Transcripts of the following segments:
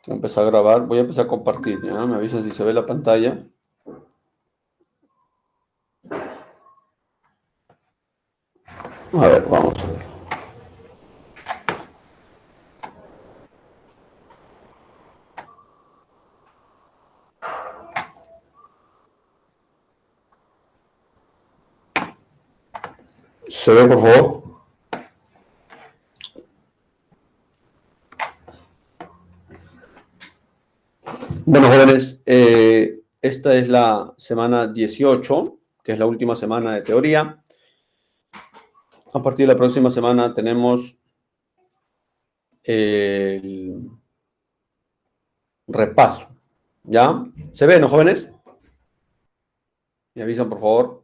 Voy a empezar a grabar, voy a empezar a compartir, ¿ya? Me avisan si se ve la pantalla. A ver, vamos a ver. ¿Se ve, por favor? Bueno, jóvenes, esta es la semana 18, que es la última semana de teoría. A partir de la próxima semana tenemos el repaso, ¿ya? ¿Se ve, no, jóvenes? Me avisan, por favor.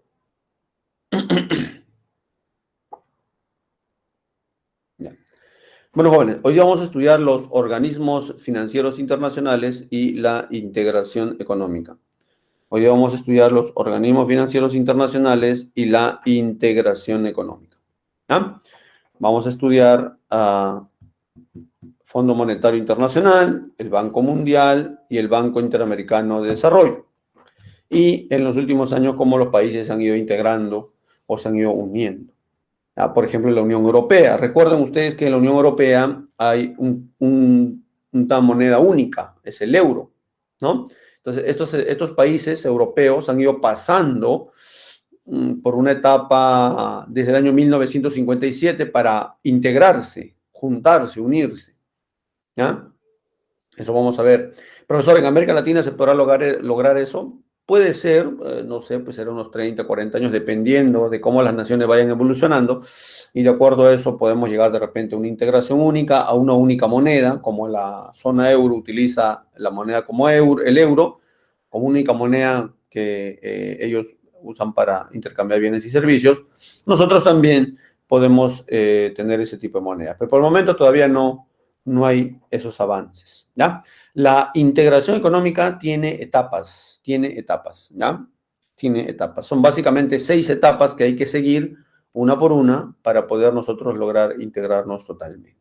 Ya. Bueno, jóvenes, hoy vamos a estudiar los organismos financieros internacionales y la integración económica. Hoy vamos a estudiar los organismos financieros internacionales y la integración económica. ¿Ya? Vamos a estudiar a Fondo Monetario Internacional, el Banco Mundial y el Banco Interamericano de Desarrollo. Y en los últimos años, cómo los países se han ido integrando o se han ido uniendo. ¿Ya? Por ejemplo, la Unión Europea. Recuerden ustedes que en la Unión Europea hay una moneda única, es el euro, ¿no? Entonces, estos países europeos han ido pasando por una etapa desde el año 1957 para integrarse, juntarse, unirse, ¿ya? Eso vamos a ver. Profesor, ¿en América Latina se podrá lograr eso? Puede ser, no sé, pues será unos 30, 40 años, dependiendo de cómo las naciones vayan evolucionando, y de acuerdo a eso podemos llegar de repente a una integración única, a una única moneda, como la zona euro utiliza la moneda como el euro, como única moneda que ellos usan para intercambiar bienes y servicios. Nosotros también podemos tener ese tipo de moneda, pero por el momento todavía no hay esos avances, ¿ya? La integración económica tiene etapas, ¿ya? Tiene etapas. Son básicamente 6 etapas que hay que seguir una por una para poder nosotros lograr integrarnos totalmente.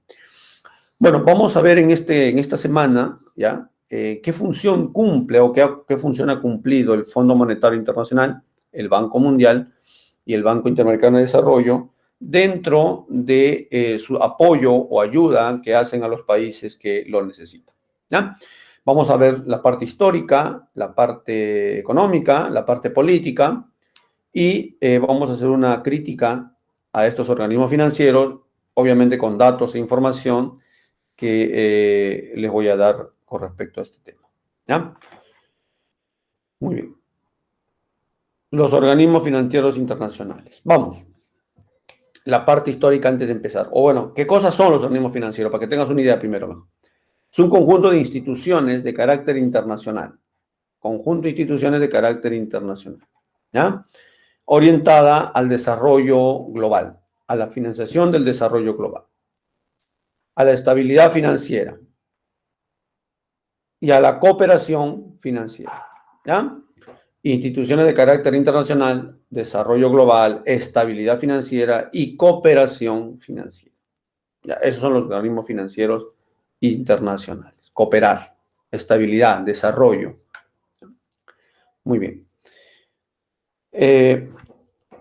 Bueno, vamos a ver en esta semana, ¿ya? ¿Qué función cumple o qué función ha cumplido el Fondo Monetario Internacional, el Banco Mundial y el Banco Interamericano de Desarrollo dentro de su apoyo o ayuda que hacen a los países que lo necesitan, ¿ya? Vamos a ver la parte histórica, la parte económica, la parte política y vamos a hacer una crítica a estos organismos financieros, obviamente con datos e información que les voy a dar con respecto a este tema, ¿ya? Muy bien. Los organismos financieros internacionales. Vamos. La parte histórica antes de empezar. O bueno, ¿qué cosas son los organismos financieros? Para que tengas una idea primero, ¿no? Es un conjunto de instituciones de carácter internacional. Conjunto de instituciones de carácter internacional, ¿ya? Orientada al desarrollo global, a la financiación del desarrollo global, a la estabilidad financiera y a la cooperación financiera, ¿ya? Instituciones de carácter internacional, desarrollo global, estabilidad financiera y cooperación financiera. Ya, esos son los organismos financieros internacionales. Cooperar, estabilidad, desarrollo. Muy bien.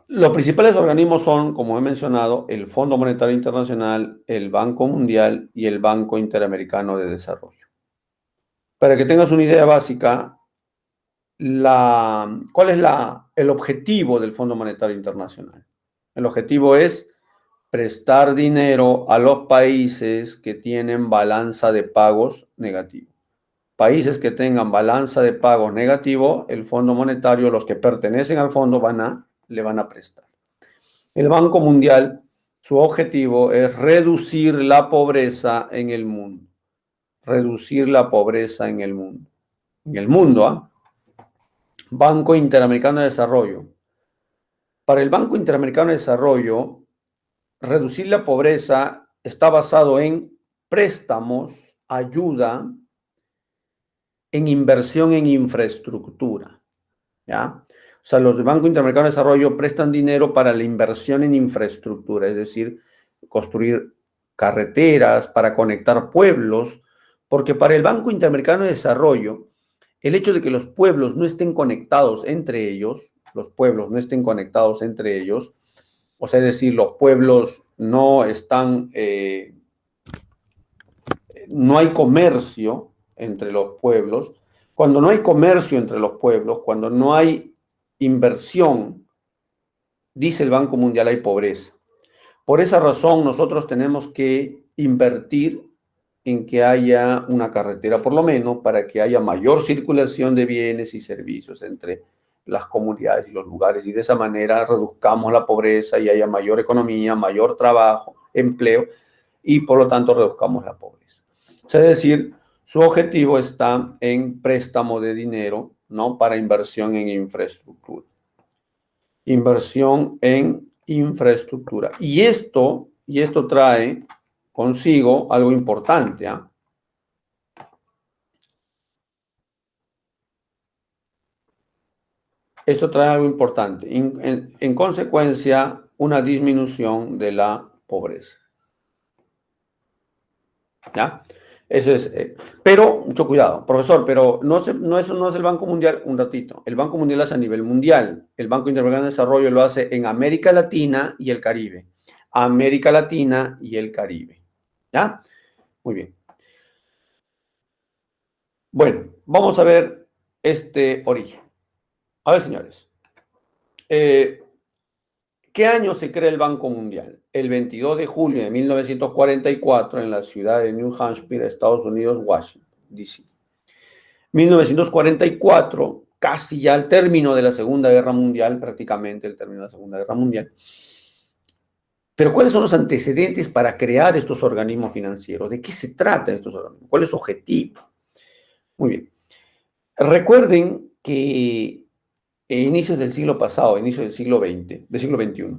Los principales organismos son, como he mencionado, el Fondo Monetario Internacional, el Banco Mundial y el Banco Interamericano de Desarrollo. Para que tengas una idea básica, ¿cuál es el objetivo del Fondo Monetario Internacional? El objetivo es prestar dinero a los países que tienen balanza de pagos negativo. Países que tengan balanza de pagos negativo, el Fondo Monetario, los que pertenecen al fondo, le van a prestar. El Banco Mundial, su objetivo es reducir la pobreza en el mundo. Reducir la pobreza en el mundo. En el mundo, ¿ah? Banco Interamericano de Desarrollo. Para el Banco Interamericano de Desarrollo, reducir la pobreza está basado en préstamos, ayuda, en inversión en infraestructura, ¿ya? O sea, los del Banco Interamericano de Desarrollo prestan dinero para la inversión en infraestructura, es decir, construir carreteras para conectar pueblos Porque para el Banco Interamericano de Desarrollo, el hecho de que los pueblos no estén conectados entre ellos, los pueblos no estén conectados entre ellos, o sea, es decir, los pueblos no están, no hay comercio entre los pueblos. Cuando no hay comercio entre los pueblos, cuando no hay inversión, dice el Banco Mundial, hay pobreza. Por esa razón, nosotros tenemos que invertir en que haya una carretera, por lo menos, para que haya mayor circulación de bienes y servicios entre las comunidades y los lugares, y de esa manera reduzcamos la pobreza y haya mayor economía, mayor trabajo, empleo, y por lo tanto reduzcamos la pobreza. O sea, es decir, su objetivo está en préstamo de dinero, ¿no? Para inversión en infraestructura. Inversión en infraestructura. Y esto trae consigo algo importante, ¿ah? Esto trae algo importante. En consecuencia, una disminución de la pobreza. ¿Ya? Eso es. Pero, mucho cuidado, profesor, pero eso no es el Banco Mundial, un ratito. El Banco Mundial hace a nivel mundial. El Banco Interamericano de Desarrollo lo hace en América Latina y el Caribe. América Latina y el Caribe. ¿Ya? Muy bien. Bueno, vamos a ver este origen. A ver, señores. ¿Qué año se crea el Banco Mundial? El 22 de julio de 1944 en la ciudad de New Hampshire, Estados Unidos, Washington, D.C. 1944, casi ya al término de la Segunda Guerra Mundial, prácticamente el término de la Segunda Guerra Mundial. Pero ¿cuáles son los antecedentes para crear estos organismos financieros? ¿De qué se trata estos organismos? ¿Cuál es su objetivo? Muy bien. Recuerden que inicios del siglo pasado, inicios del siglo XX, del siglo XXI,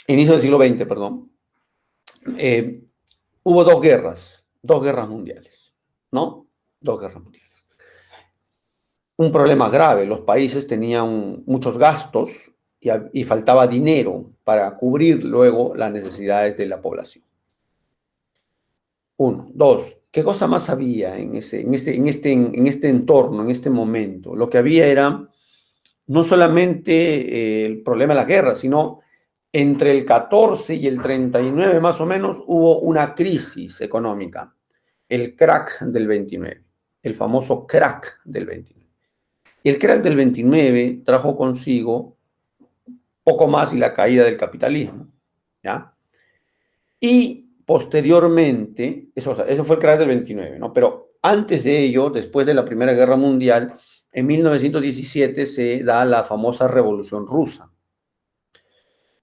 inicio del siglo XX, perdón, hubo dos guerras mundiales, ¿no? Dos guerras mundiales. Un problema grave, los países tenían muchos gastos y faltaba dinero para cubrir luego las necesidades de la población. Uno. Dos, ¿qué cosa más había en este entorno, en este momento? Lo que había era no solamente el problema de la guerra, sino entre el 14 y el 39 más o menos hubo una crisis económica, el crack del 29, el famoso crack del 29. Y el crack del 29 trajo consigo poco más y la caída del capitalismo, ¿ya? Y posteriormente, eso fue el crack del 29, ¿no? Pero antes de ello, después de la Primera Guerra Mundial, en 1917 se da la famosa Revolución Rusa.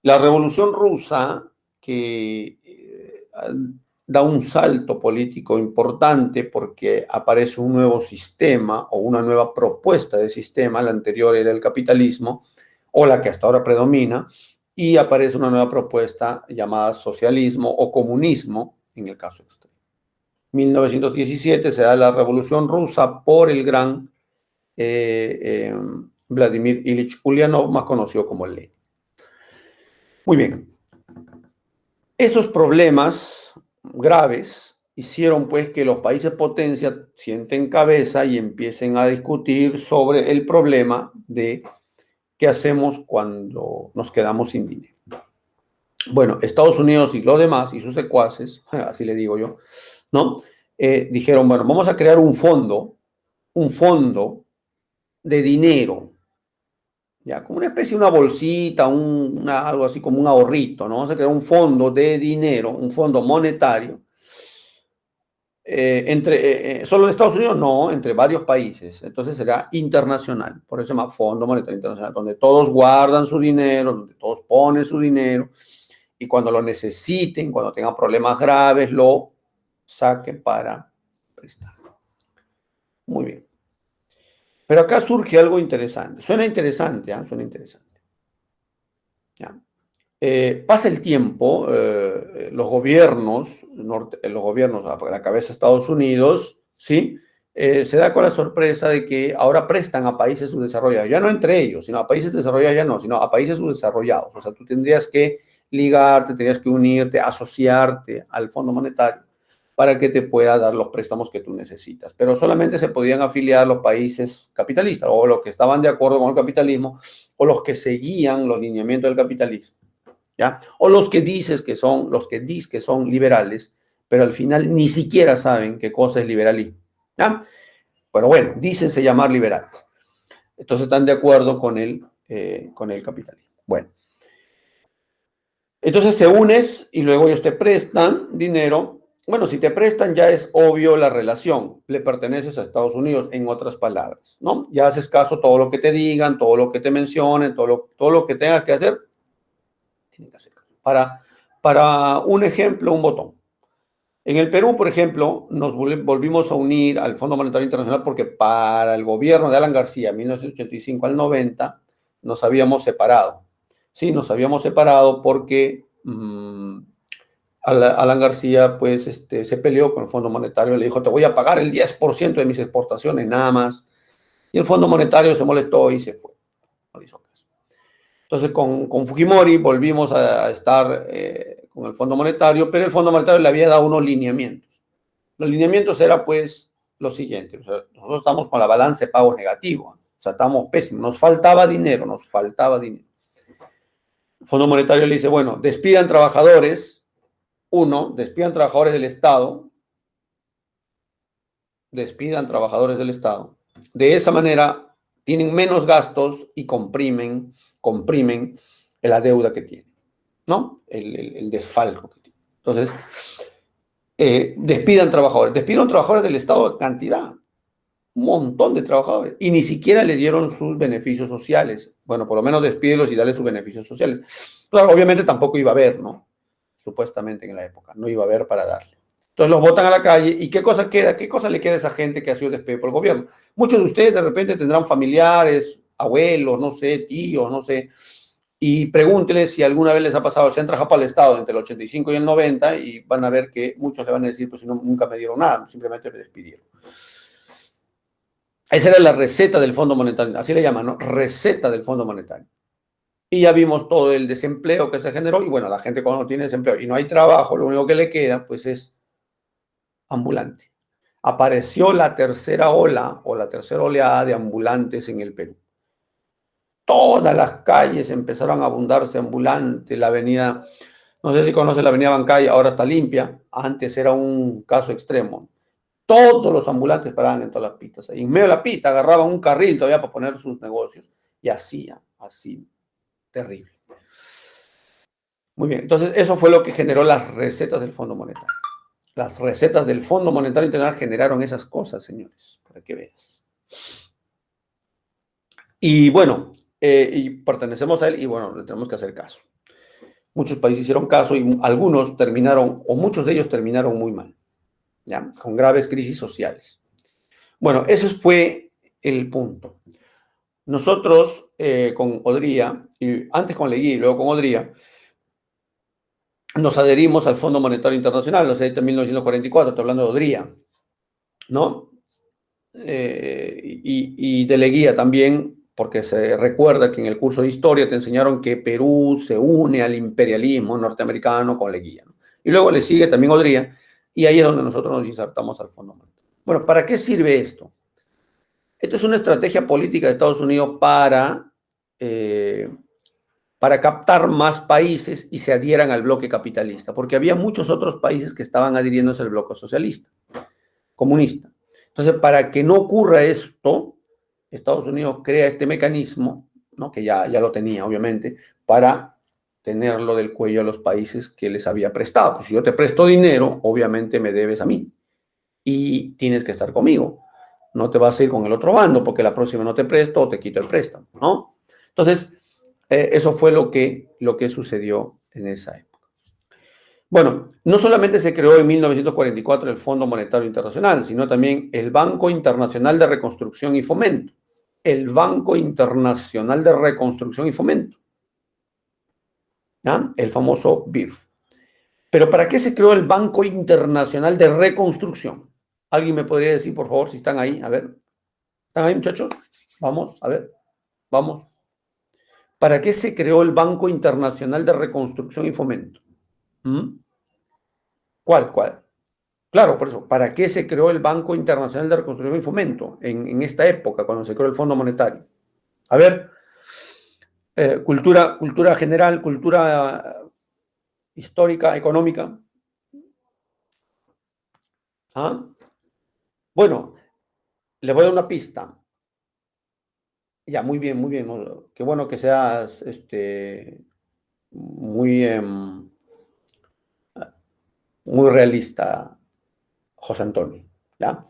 La Revolución Rusa, que da un salto político importante porque aparece un nuevo sistema o una nueva propuesta de sistema, la anterior era el capitalismo, o la que hasta ahora predomina, y aparece una nueva propuesta llamada socialismo o comunismo, en el caso extremo. 1917 se da la Revolución Rusa por el gran Vladimir Ilich Ulyanov, más conocido como Lenin. Muy bien. Estos problemas graves hicieron pues que los países potencia sienten cabeza y empiecen a discutir sobre el problema de qué hacemos cuando nos quedamos sin dinero. Bueno, Estados Unidos y los demás y sus secuaces, así le digo yo, ¿no? Dijeron, bueno, vamos a crear un fondo de dinero, ya, como una especie de una bolsita, algo así como un ahorrito, ¿no? Vamos a crear un fondo de dinero, un fondo monetario, solo en Estados Unidos, no, entre varios países. Entonces será internacional, por eso se llama Fondo Monetario Internacional, donde todos guardan su dinero, donde todos ponen su dinero, y cuando lo necesiten, cuando tengan problemas graves, lo saquen para prestar. Muy bien. Pero acá surge algo interesante. Suena interesante, ¿eh? Suena interesante. ¿Ya? Pasa el tiempo, los gobiernos a la cabeza de Estados Unidos, ¿sí? Se da con la sorpresa de que ahora prestan a países subdesarrollados, ya no entre ellos, sino a países desarrollados ya no, sino a países subdesarrollados. O sea, tú tendrías que ligarte, tendrías que unirte, asociarte al Fondo Monetario para que te pueda dar los préstamos que tú necesitas. Pero solamente se podían afiliar los países capitalistas o los que estaban de acuerdo con el capitalismo o los que seguían los lineamientos del capitalismo, ¿ya? O los que dices que son, los que dices que son liberales, pero al final ni siquiera saben qué cosa es liberalismo, ¿ya? Pero bueno, dícense llamar liberales. Entonces están de acuerdo con el capitalismo. Bueno. Entonces te unes y luego ellos te prestan dinero. Bueno, si te prestan ya es obvio la relación. Le perteneces a Estados Unidos, en otras palabras, ¿no? Ya haces caso a todo lo que te digan, todo lo que te mencionen, todo lo que tengas que hacer. Tienen que hacer caso. Para un ejemplo, un botón. En el Perú, por ejemplo, nos volvimos a unir al Fondo Monetario Internacional porque para el gobierno de Alan García, 1985 al 90, nos habíamos separado. Sí, nos habíamos separado porque Alan García pues, se peleó con el Fondo Monetario, le dijo, te voy a pagar el 10% de mis exportaciones, nada más. Y el Fondo Monetario se molestó y se fue. No hizo caso. Entonces, con Fujimori volvimos a estar con el Fondo Monetario, pero el Fondo Monetario le había dado unos lineamientos. Los lineamientos era pues lo siguiente, o sea, nosotros estamos con la balanza de pagos negativo, o sea, estamos pésimos, nos faltaba dinero. El Fondo Monetario le dice, bueno, despidan trabajadores, despidan trabajadores del Estado, de esa manera tienen menos gastos y comprimen la deuda que tienen, ¿no? El desfalco que tienen. Entonces, despidieron trabajadores del Estado de cantidad, un montón de trabajadores, y ni siquiera le dieron sus beneficios sociales. Bueno, por lo menos despídelos y dale sus beneficios sociales. Claro, obviamente tampoco iba a haber, ¿no? Supuestamente en la época, no iba a haber para darle. Entonces los botan a la calle, ¿y qué cosa queda? ¿Qué cosa le queda a esa gente que ha sido despedido por el gobierno? Muchos de ustedes de repente tendrán familiares, abuelos, no sé, tíos, no sé, y pregúntenles si alguna vez les ha pasado, se han trabajado para el Estado entre el 85 y el 90 y van a ver que muchos le van a decir, pues si no, nunca me dieron nada, simplemente me despidieron. Esa era la receta del Fondo Monetario, así le llaman, ¿no? Receta del Fondo Monetario. Y ya vimos todo el desempleo que se generó, y bueno, la gente cuando tiene desempleo y no hay trabajo, lo único que le queda, pues es ambulante. Apareció la tercera ola o la tercera oleada de ambulantes en el Perú. Todas las calles empezaron a abundarse ambulantes, la avenida, no sé si conoce la avenida Bancay, ahora está limpia, antes era un caso extremo. Todos los ambulantes paraban en todas las pistas. Y en medio de la pista agarraban un carril todavía para poner sus negocios y hacían así, terrible. Muy bien, entonces eso fue lo que generó las recetas del Fondo Monetario. Las recetas del Fondo Monetario Internacional generaron esas cosas, señores, para que veas. Y bueno, y pertenecemos a él y bueno, le tenemos que hacer caso. Muchos países hicieron caso y algunos terminaron, o muchos de ellos terminaron muy mal, ¿ya? Con graves crisis sociales. Bueno, ese fue el punto. Nosotros con Odría, y antes con Leguía y luego con Odría, nos adherimos al Fondo Monetario Internacional, lo sé, en 1944, estoy hablando de Odría, ¿no? Y de Leguía también, porque se recuerda que en el curso de historia te enseñaron que Perú se une al imperialismo norteamericano con Leguía, ¿no? Y luego le sigue también Odría, y ahí es donde nosotros nos insertamos al Fondo Monetario. Bueno, ¿para qué sirve esto? Esto es una estrategia política de Estados Unidos para captar más países y se adhieran al bloque capitalista, porque había muchos otros países que estaban adhiriéndose al bloque socialista, comunista. Entonces, para que no ocurra esto, Estados Unidos crea este mecanismo, ¿no? Que ya lo tenía, obviamente, para tenerlo del cuello a los países que les había prestado. Pues si yo te presto dinero, obviamente me debes a mí y tienes que estar conmigo. No te vas a ir con el otro bando porque la próxima no te presto o te quito el préstamo, ¿no? Entonces, eso fue lo que sucedió en esa época. Bueno, no solamente se creó en 1944 el Fondo Monetario Internacional, sino también el Banco Internacional de Reconstrucción y Fomento. El Banco Internacional de Reconstrucción y Fomento. ¿Ya? El famoso BIRF. Pero ¿para qué se creó el Banco Internacional de Reconstrucción? ¿Alguien me podría decir, por favor, si están ahí? A ver. ¿Están ahí, muchachos? Vamos, a ver. Vamos. ¿Para qué se creó el Banco Internacional de Reconstrucción y Fomento? ¿Mm? ¿Cuál? Claro, por eso, ¿para qué se creó el Banco Internacional de Reconstrucción y Fomento en esta época, cuando se creó el Fondo Monetario? A ver, cultura general, cultura histórica, económica. ¿Ah? Bueno, le voy a dar una pista. Ya, muy bien, muy bien. ¿No? Qué bueno que seas muy, muy realista, José Antonio. ¿Ya?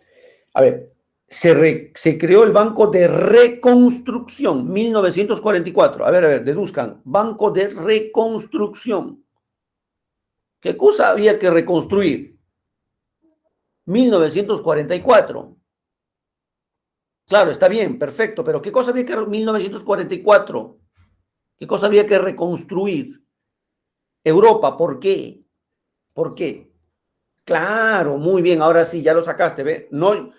A ver, se creó el Banco de Reconstrucción, 1944. A ver, deduzcan. Banco de Reconstrucción. ¿Qué cosa había que reconstruir? 1944. Claro, está bien, perfecto, pero ¿qué cosa había que 1944? ¿Qué cosa había que reconstruir? Europa, ¿por qué? ¿Por qué? Claro, muy bien, ahora sí, ya lo sacaste, ¿ve? No,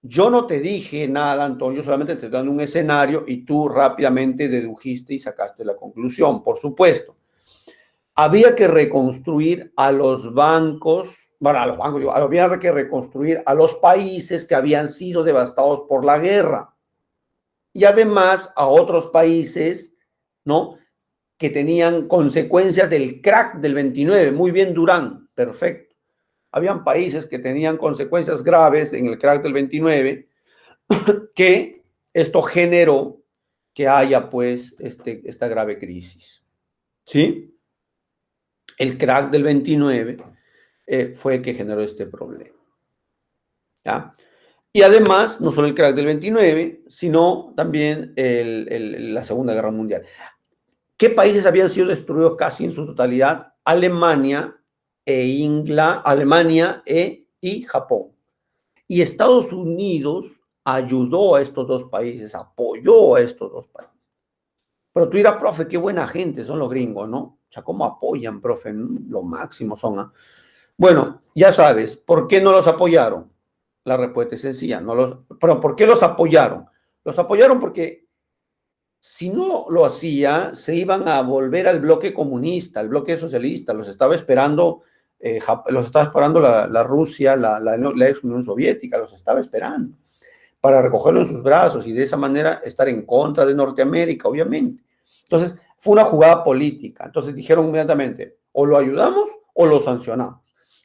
yo no te dije nada, Antonio, solamente te estoy dando un escenario y tú rápidamente dedujiste y sacaste la conclusión, por supuesto. Había que reconstruir a los bancos, bueno, a los bancos, había que reconstruir a los países que habían sido devastados por la guerra y además a otros países, ¿no? Que tenían consecuencias del crack del 29. Muy bien, Durán, perfecto. Habían países que tenían consecuencias graves en el crack del 29, que esto generó que haya pues esta grave crisis. ¿Sí? El crack del 29 fue el que generó este problema. ¿Ya? Y además, no solo el crack del 29, sino también la Segunda Guerra Mundial. ¿Qué países habían sido destruidos casi en su totalidad? Alemania y Japón. Y Estados Unidos ayudó a estos dos países, apoyó a estos dos países. Pero tú dirás, profe, qué buena gente son los gringos, ¿no? O sea, ¿cómo apoyan, profe? Lo máximo son. ¿Ah? Bueno, ya sabes, ¿por qué no los apoyaron? La respuesta es sencilla. Pero ¿por qué los apoyaron? Los apoyaron porque si no lo hacía, se iban a volver al bloque comunista, al bloque socialista. Los estaba esperando, la Rusia, la ex Unión Soviética, los estaba esperando para recogerlo en sus brazos y de esa manera estar en contra de Norteamérica, obviamente. Entonces, fue una jugada política. Entonces dijeron inmediatamente, o lo ayudamos o lo sancionamos.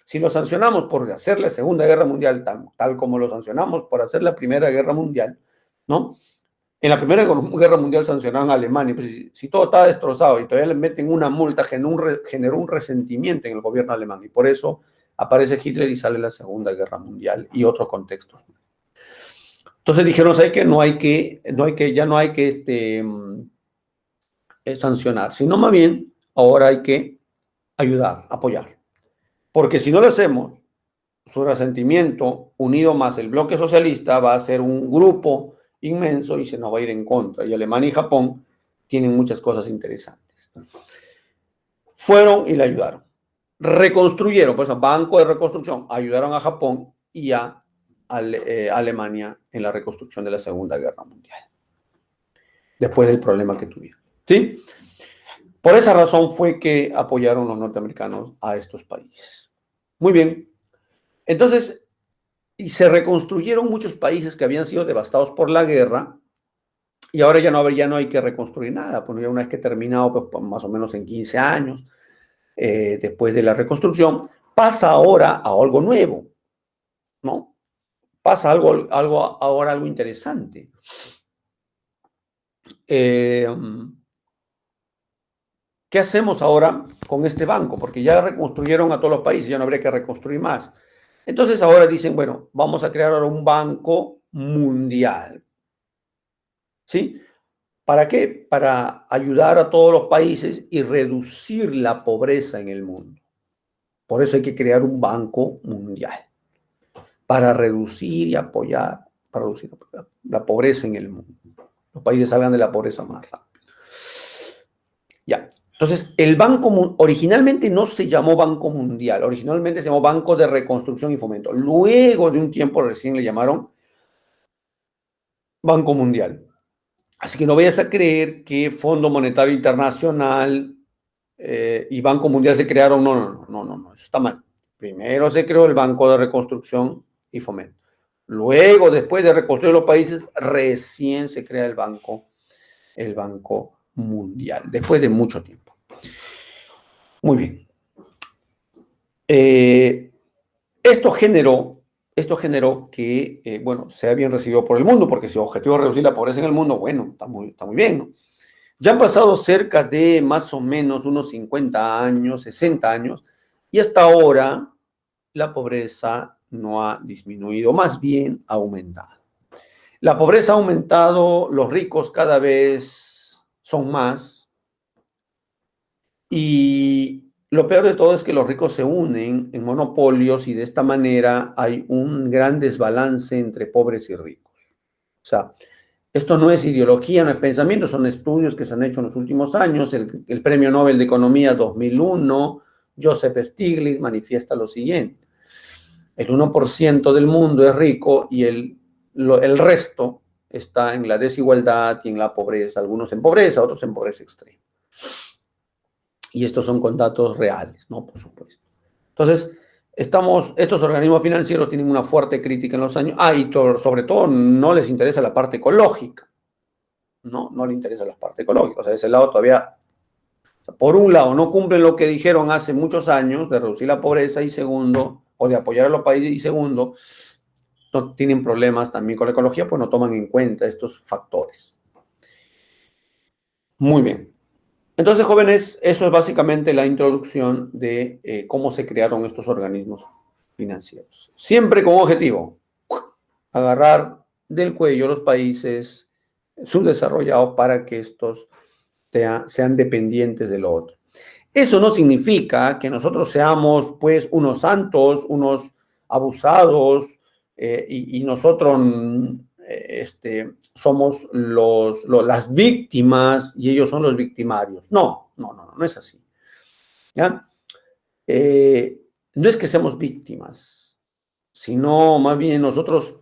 Si lo sancionamos por hacer la Segunda Guerra Mundial, tal como lo sancionamos por hacer la Primera Guerra Mundial, ¿no? En la Primera Guerra Mundial sancionaron a Alemania. Pues, si todo estaba destrozado y todavía le meten una multa, generó un resentimiento en el gobierno alemán. Y por eso aparece Hitler y sale la Segunda Guerra Mundial y otros contextos. Entonces dijeron, ¿sabes qué? Ya no hay que sancionar, sino más bien ahora hay que ayudar, apoyar. Porque si no lo hacemos, su resentimiento unido más el bloque socialista va a ser un grupo inmenso y se nos va a ir en contra. Y Alemania y Japón tienen muchas cosas interesantes. Fueron y le ayudaron. Reconstruyeron, pues, Banco de Reconstrucción, ayudaron a Japón y a Alemania en la reconstrucción de la Segunda Guerra Mundial, después del problema que tuvieron. ¿Sí? Por esa razón fue que apoyaron los norteamericanos a estos países. Muy bien. Entonces, y se reconstruyeron muchos países que habían sido devastados por la guerra y ahora ya no hay que reconstruir nada, pues ya una vez que terminado, pues más o menos en 15 años, después de la reconstrucción, pasa ahora a algo nuevo, ¿no? Pasa ahora algo interesante. ¿Qué hacemos ahora con este banco? Porque ya reconstruyeron a todos los países, ya no habría que reconstruir más. Entonces ahora dicen, bueno, vamos a crear ahora un banco mundial. ¿Sí? ¿Para qué? Para ayudar a todos los países y reducir la pobreza en el mundo. Por eso hay que crear un banco mundial, para reducir y apoyar, para reducir la pobreza en el mundo. Los países salgan de la pobreza más rápido. Ya. Entonces, el banco originalmente no se llamó Banco Mundial, originalmente se llamó Banco de Reconstrucción y Fomento. Luego de un tiempo recién le llamaron Banco Mundial. Así que no vayas a creer que Fondo Monetario Internacional y Banco Mundial se crearon. No, eso está mal. Primero se creó el Banco de Reconstrucción y Fomento. Luego, después de reconstruir los países, recién se crea el Banco Mundial, después de mucho tiempo. Muy bien. Esto generó que, bueno, sea bien recibido por el mundo, porque si el objetivo es reducir la pobreza en el mundo, bueno, está muy bien, ¿no? Ya han pasado cerca de más o menos unos 50 años, 60 años, y hasta ahora la pobreza no ha disminuido, más bien ha aumentado. La pobreza ha aumentado, los ricos cada vez son más, y lo peor de todo es que los ricos se unen en monopolios y de esta manera hay un gran desbalance entre pobres y ricos. O sea, esto no es ideología, no es pensamiento, son estudios que se han hecho en los últimos años. El Premio Nobel de Economía 2001, Joseph Stiglitz, manifiesta lo siguiente. El 1% del mundo es rico y el resto está en la desigualdad y en la pobreza. Algunos en pobreza, otros en pobreza extrema. Y estos son con datos reales, ¿no? Por supuesto. Entonces, estos organismos financieros tienen una fuerte crítica en los años. Y sobre todo no les interesa la parte ecológica. No les interesa la parte ecológica. O sea, de ese lado todavía, por un lado, no cumplen lo que dijeron hace muchos años de reducir la pobreza y segundo, o de apoyar a los países y segundo, no tienen problemas también con la ecología, pues no toman en cuenta estos factores. Muy bien. Entonces, jóvenes, eso es básicamente la introducción de cómo se crearon estos organismos financieros. Siempre con objetivo, agarrar del cuello a los países subdesarrollados para que estos sean dependientes de lo otro. Eso no significa que nosotros seamos, pues, unos santos, unos abusados, y nosotros somos las víctimas y ellos son los victimarios. No es así. ¿Ya? No es que seamos víctimas, sino más bien nosotros,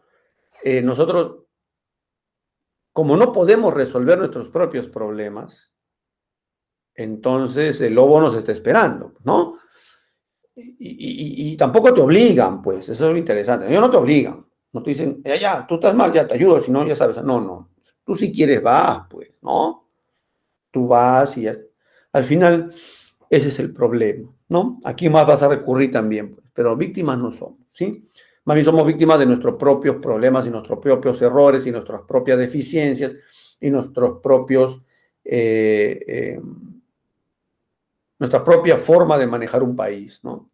como no podemos resolver nuestros propios problemas, entonces el lobo nos está esperando, ¿no? Y tampoco te obligan, pues, eso es lo interesante. Ellos no te obligan, no te dicen, ya, tú estás mal, ya te ayudo, si no, ya sabes. No, tú si quieres vas, pues, ¿no? Tú vas y ya. Al final, ese es el problema, ¿no? Aquí más vas a recurrir también, pues, pero víctimas no somos, ¿sí? Más bien somos víctimas de nuestros propios problemas y nuestros propios errores y nuestras propias deficiencias y nuestros propios... nuestra propia forma de manejar un país, ¿no?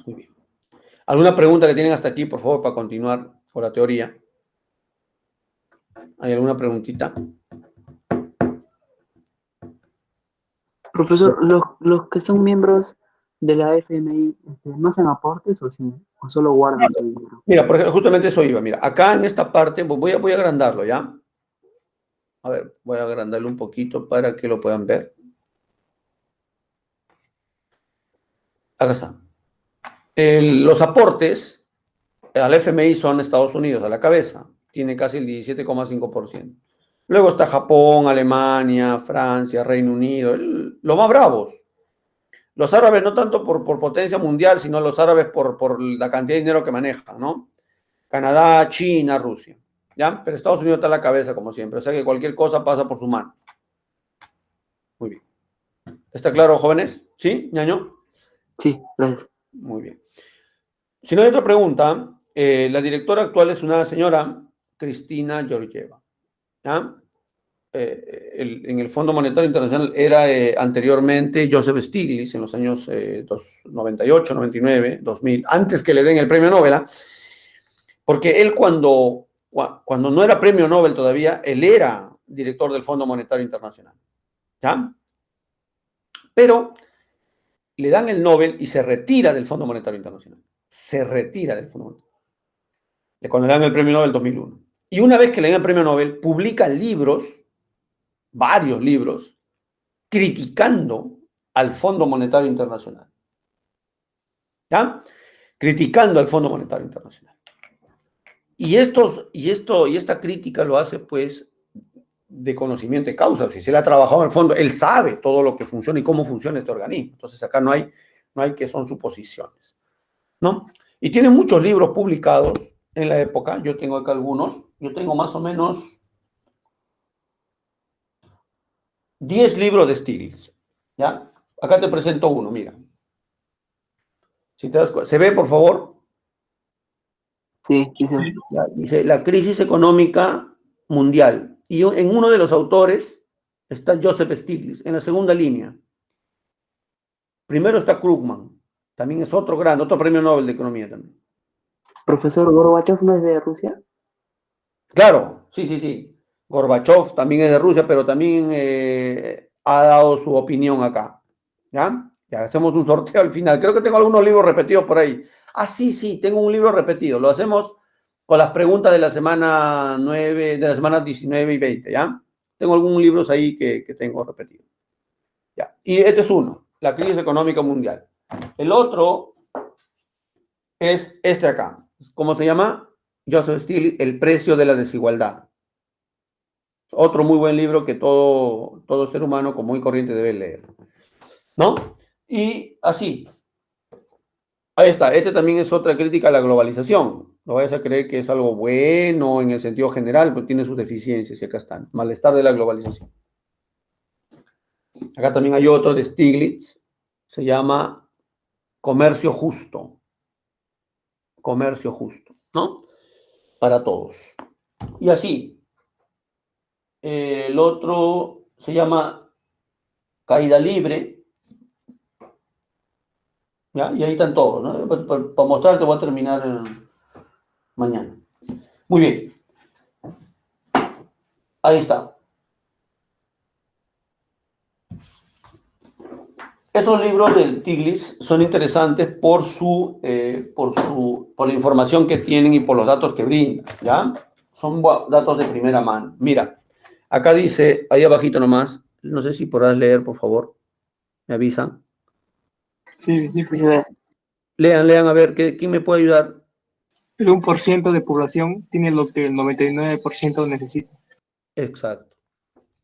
Muy bien. ¿Alguna pregunta que tienen hasta aquí, por favor, para continuar con la teoría? ¿Hay alguna preguntita? Profesor, los que son miembros de la FMI, ¿no hacen aportes o sí? ¿O solo guardan su dinero? Mira, por ejemplo, justamente eso iba. Mira, acá en esta parte, voy a agrandarlo, ¿ya? A ver, voy a agrandarlo un poquito para que lo puedan ver. Acá está. Los aportes al FMI son Estados Unidos a la cabeza. Tiene casi el 17,5%. Luego está Japón, Alemania, Francia, Reino Unido, los más bravos. Los árabes no tanto por potencia mundial, sino los árabes por la cantidad de dinero que manejan, ¿no? Canadá, China, Rusia, ¿ya? Pero Estados Unidos está a la cabeza, como siempre. O sea que cualquier cosa pasa por su mano. Muy bien. ¿Está claro, jóvenes? ¿Sí, ñaño? Sí, gracias. Muy bien. Si no hay otra pregunta, la directora actual es una señora, Cristina Georgieva, ¿ya? En el Fondo Monetario Internacional era anteriormente Joseph Stiglitz en los años 98, 99, 2000, antes que le den el premio Nobel, porque él cuando no era premio Nobel todavía, él era director del Fondo Monetario Internacional, ¿ya? Pero le dan el Nobel y se retira del Fondo Monetario Internacional. Se retira del Fondo Monetario. Cuando le dan el premio Nobel 2001. Y una vez que le dan el premio Nobel, publica libros, varios libros, criticando al Fondo Monetario Internacional. ¿Ya? Criticando al Fondo Monetario Internacional. Y esta crítica lo hace, pues, de conocimiento de causa. Si él ha trabajado en el fondo, él sabe todo lo que funciona y cómo funciona este organismo. Entonces, acá no hay que son suposiciones. ¿no? Y tiene muchos libros publicados en la época. Yo tengo acá algunos. Yo tengo más o menos 10 libros de Stiglitz, ¿ya? Acá te presento uno, mira. Si te das ¿se ve, por favor? Sí, sí, sí. Ya, dice, la crisis económica mundial. Y en uno de los autores está Joseph Stiglitz, en la segunda línea. Primero está Krugman, también es otro grande, otro premio Nobel de Economía también. ¿Profesor Gorbachev no es de Rusia? Claro, sí, sí, sí. Gorbachev también es de Rusia, pero también ha dado su opinión acá. ¿Ya? Ya hacemos un sorteo al final. Creo que tengo algunos libros repetidos por ahí. Ah, sí, sí, tengo un libro repetido. Lo hacemos con las preguntas de la semana 9, de las semanas 19 y 20, ¿ya? Tengo algunos libros ahí que tengo repetidos. Ya. Y este es uno, la crisis económica mundial. El otro es este acá. ¿Cómo se llama? Joseph Stiglitz, El precio de la desigualdad. Otro muy buen libro que todo ser humano común y corriente debe leer, ¿no? Y así, ahí está. Este también es otra crítica a la globalización. No vayas a creer que es algo bueno en el sentido general, pero tiene sus deficiencias y acá están. Malestar de la globalización. Acá también hay otro de Stiglitz, se llama Comercio Justo. Comercio Justo, ¿no? Para todos. Y así, el otro se llama Caída Libre, ¿ya? Y ahí están todos, ¿no? Para mostrarte voy a terminar mañana. Muy bien. Ahí está. Esos libros del Stiglitz son interesantes por la información que tienen y por los datos que brindan, ¿ya? Son datos de primera mano. Mira, acá dice, ahí abajito nomás, no sé si podrás leer, por favor, me avisan. Sí, sí, sí se ve. Lean, a ver, ¿quién me puede ayudar? El 1% de población tiene lo que el 99% necesita. Exacto.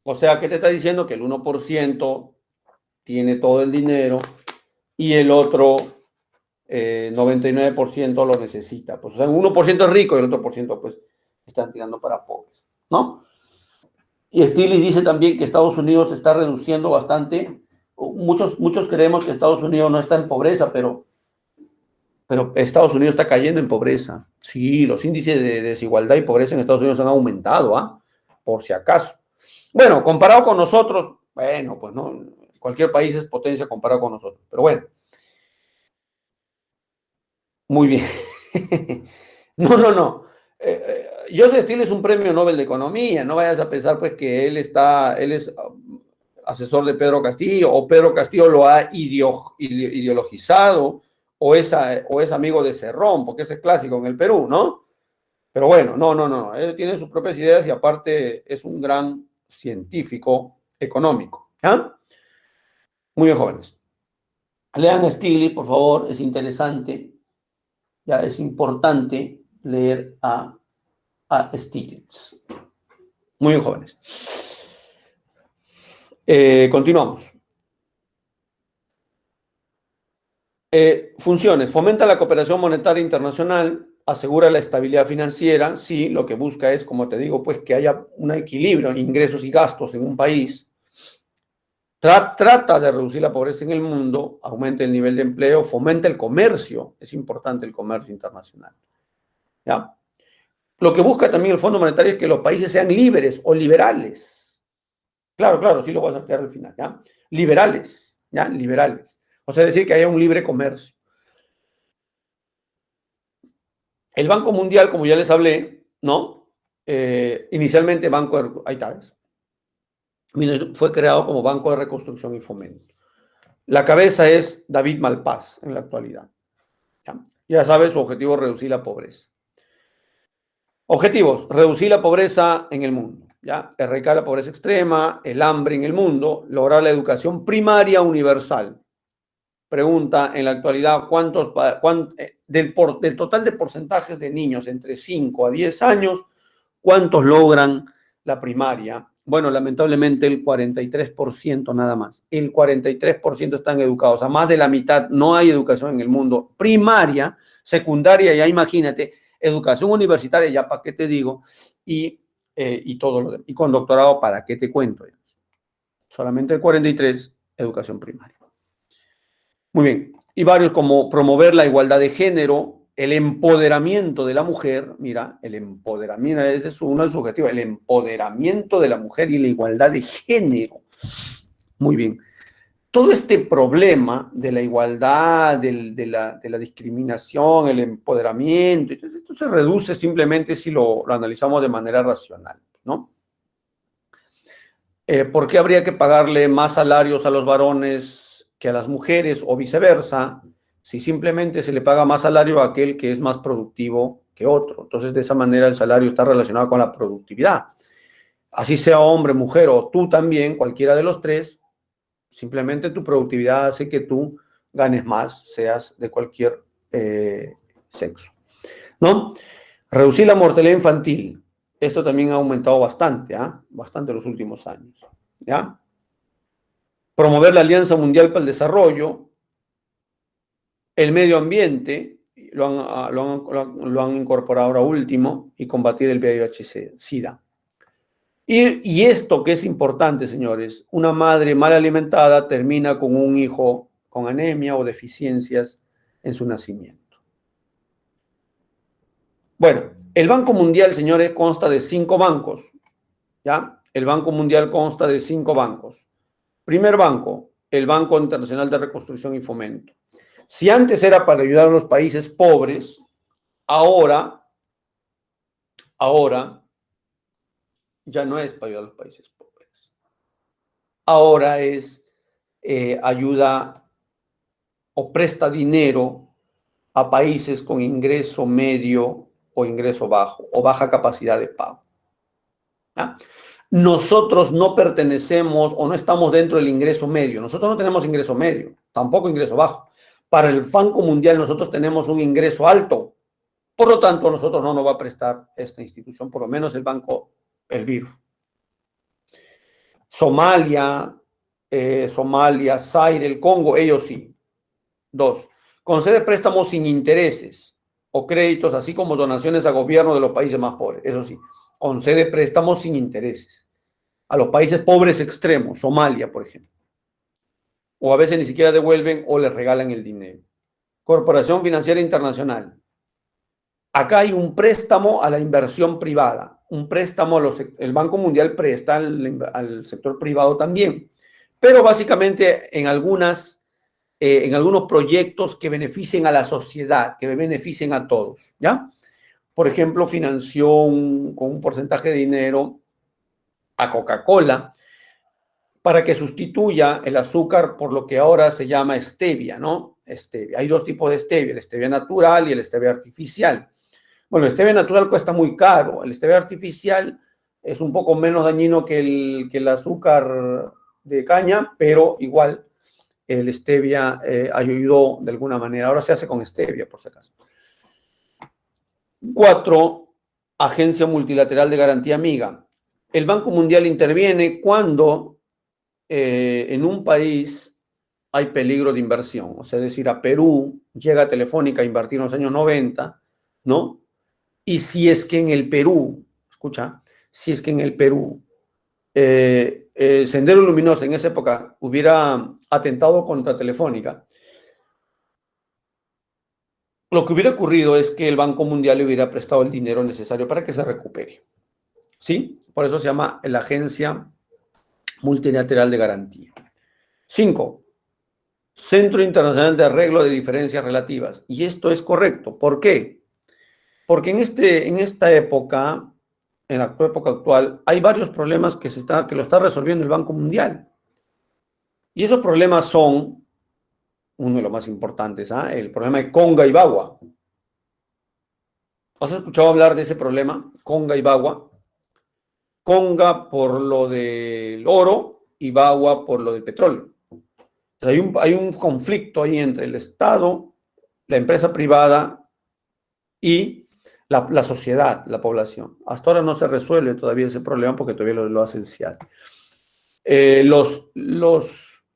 O sea, ¿qué te está diciendo? Que el 1% tiene todo el dinero y el otro 99% lo necesita. Pues, o sea, un 1% es rico y el otro por ciento pues están tirando para pobres, ¿no? Y Stiglitz dice también que Estados Unidos está reduciendo bastante. Muchos creemos que Estados Unidos no está en pobreza, pero Estados Unidos está cayendo en pobreza. Sí, los índices de desigualdad y pobreza en Estados Unidos han aumentado, ¿ah? Por si acaso. Bueno, comparado con nosotros, bueno, pues no, cualquier país es potencia comparado con nosotros, pero bueno. Muy bien. No. Joseph Stiglitz es un premio Nobel de Economía. No vayas a pensar pues que él es asesor de Pedro Castillo o Pedro Castillo lo ha ideologizado o es amigo de Cerrón, porque ese es clásico en el Perú, ¿no? Pero bueno, no. Él tiene sus propias ideas y aparte es un gran científico económico. ¿Ya? Muy bien, jóvenes. Lean a Stiglitz, por favor, es interesante. Ya es importante leer a Stiglitz. Muy bien, jóvenes. Continuamos. Funciones. Fomenta la cooperación monetaria internacional, asegura la estabilidad financiera. Sí, lo que busca es, como te digo, pues que haya un equilibrio en ingresos y gastos en un país. Trata de reducir la pobreza en el mundo, aumenta el nivel de empleo, fomenta el comercio. Es importante el comercio internacional. ¿Ya? Lo que busca también el Fondo Monetario es que los países sean libres o liberales. Claro, sí lo voy a sacar al final, ¿ya? Liberales, ¿ya? Liberales. O sea, decir que haya un libre comercio. El Banco Mundial, como ya les hablé, ¿no? Inicialmente ahí está, ¿ves? Fue creado como Banco de Reconstrucción y Fomento. La cabeza es David Malpass en la actualidad. Ya sabes, su objetivo es reducir la pobreza. Objetivos, reducir la pobreza en el mundo, ¿ya? Erradicar la pobreza extrema, el hambre en el mundo, lograr la educación primaria universal. Pregunta, en la actualidad, del total de porcentajes de niños entre 5 a 10 años, ¿cuántos logran la primaria Bueno, lamentablemente el 43% nada más. El 43% están educados. A más de la mitad no hay educación en el mundo. Primaria, secundaria, ya imagínate. Educación universitaria, ya para qué te digo. Y todo lo demás. Y con doctorado, ¿para qué te cuento? Solamente el 43%, educación primaria. Muy bien. Y varios como promover la igualdad de género, el empoderamiento de la mujer. Mira, el empoderamiento, ese es uno de sus objetivos, el empoderamiento de la mujer y la igualdad de género. Muy bien. Todo este problema de la igualdad, de la discriminación, el empoderamiento, esto se reduce simplemente si lo analizamos de manera racional, ¿no? ¿Por qué habría que pagarle más salarios a los varones que a las mujeres o viceversa, si simplemente se le paga más salario a aquel que es más productivo que otro? Entonces, de esa manera el salario está relacionado con la productividad. Así sea hombre, mujer o tú también, cualquiera de los tres, simplemente tu productividad hace que tú ganes más, seas de cualquier sexo, ¿no? Reducir la mortalidad infantil. Esto también ha aumentado bastante, bastante en los últimos años, ¿ya? Promover la Alianza Mundial para el Desarrollo, el medio ambiente, lo han incorporado ahora último, y combatir el VIH-Sida. Y esto que es importante, señores, una madre mal alimentada termina con un hijo con anemia o deficiencias en su nacimiento. Bueno, el Banco Mundial, señores, consta de 5 bancos, ¿ya? El Banco Mundial consta de 5 bancos. Primer banco, el Banco Internacional de Reconstrucción y Fomento. Si antes era para ayudar a los países pobres, ahora ya no es para ayudar a los países pobres. Ahora es ayuda o presta dinero a países con ingreso medio o ingreso bajo o baja capacidad de pago. ¿Ya? Nosotros no pertenecemos o no estamos dentro del ingreso medio. Nosotros no tenemos ingreso medio, tampoco ingreso bajo. Para el Banco Mundial nosotros tenemos un ingreso alto. Por lo tanto, a nosotros no nos va a prestar esta institución, por lo menos el banco, el BIR. Somalia, Zaire, el Congo, ellos sí. 2. Concede préstamos sin intereses o créditos, así como donaciones a gobierno de los países más pobres. Eso sí, concede préstamos sin intereses a los países pobres extremos, Somalia, por ejemplo. O a veces ni siquiera devuelven o les regalan el dinero. Corporación Financiera Internacional. Acá hay un préstamo a la inversión privada, un préstamo el Banco Mundial presta al sector privado también, pero básicamente en algunos proyectos que beneficien a la sociedad, que beneficien a todos, ¿ya? Por ejemplo, financió con un porcentaje de dinero a Coca-Cola para que sustituya el azúcar por lo que ahora se llama stevia, ¿no? Stevia. Hay 2 tipos de stevia, el stevia natural y el stevia artificial. Bueno, el stevia natural cuesta muy caro. El stevia artificial es un poco menos dañino que el azúcar de caña, pero igual el stevia ayudó de alguna manera. Ahora se hace con stevia, por si acaso. 4, Agencia Multilateral de Garantía Amiga. El Banco Mundial interviene cuando en un país hay peligro de inversión. O sea, es decir, a Perú llega Telefónica a invertir en los años 90, ¿no? Y si es que en el Perú, escucha, si es que en el Perú Sendero Luminoso en esa época hubiera atentado contra Telefónica, lo que hubiera ocurrido es que el Banco Mundial le hubiera prestado el dinero necesario para que se recupere. ¿Sí? Por eso se llama la Agencia Multilateral de Garantía. 5. Centro Internacional de Arreglo de Diferencias Relativas. Y esto es correcto. ¿Por qué? Porque en esta época, en la época actual, hay varios problemas que lo está resolviendo el Banco Mundial. Y esos problemas son, uno de los más importantes, el problema de Conga y Bagua. ¿Has escuchado hablar de ese problema? Conga y Bagua. Conga por lo del oro y Bagua por lo del petróleo. Hay un conflicto ahí entre el Estado, la empresa privada y la sociedad, la población. Hasta ahora no se resuelve todavía ese problema porque todavía lo hace el CIADI.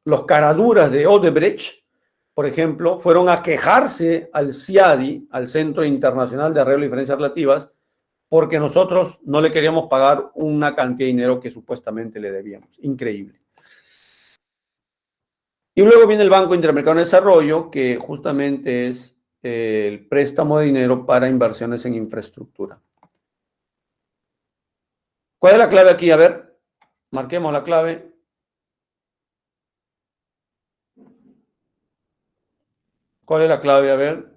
Los caraduras de Odebrecht, por ejemplo, fueron a quejarse al CIADI, al Centro Internacional de Arreglo de Diferencias Relativas, porque nosotros no le queríamos pagar una cantidad de dinero que supuestamente le debíamos. Increíble. Y luego viene el Banco Interamericano de Desarrollo, que justamente es el préstamo de dinero para inversiones en infraestructura. ¿Cuál es la clave aquí? A ver, marquemos la clave. ¿Cuál es la clave? A ver.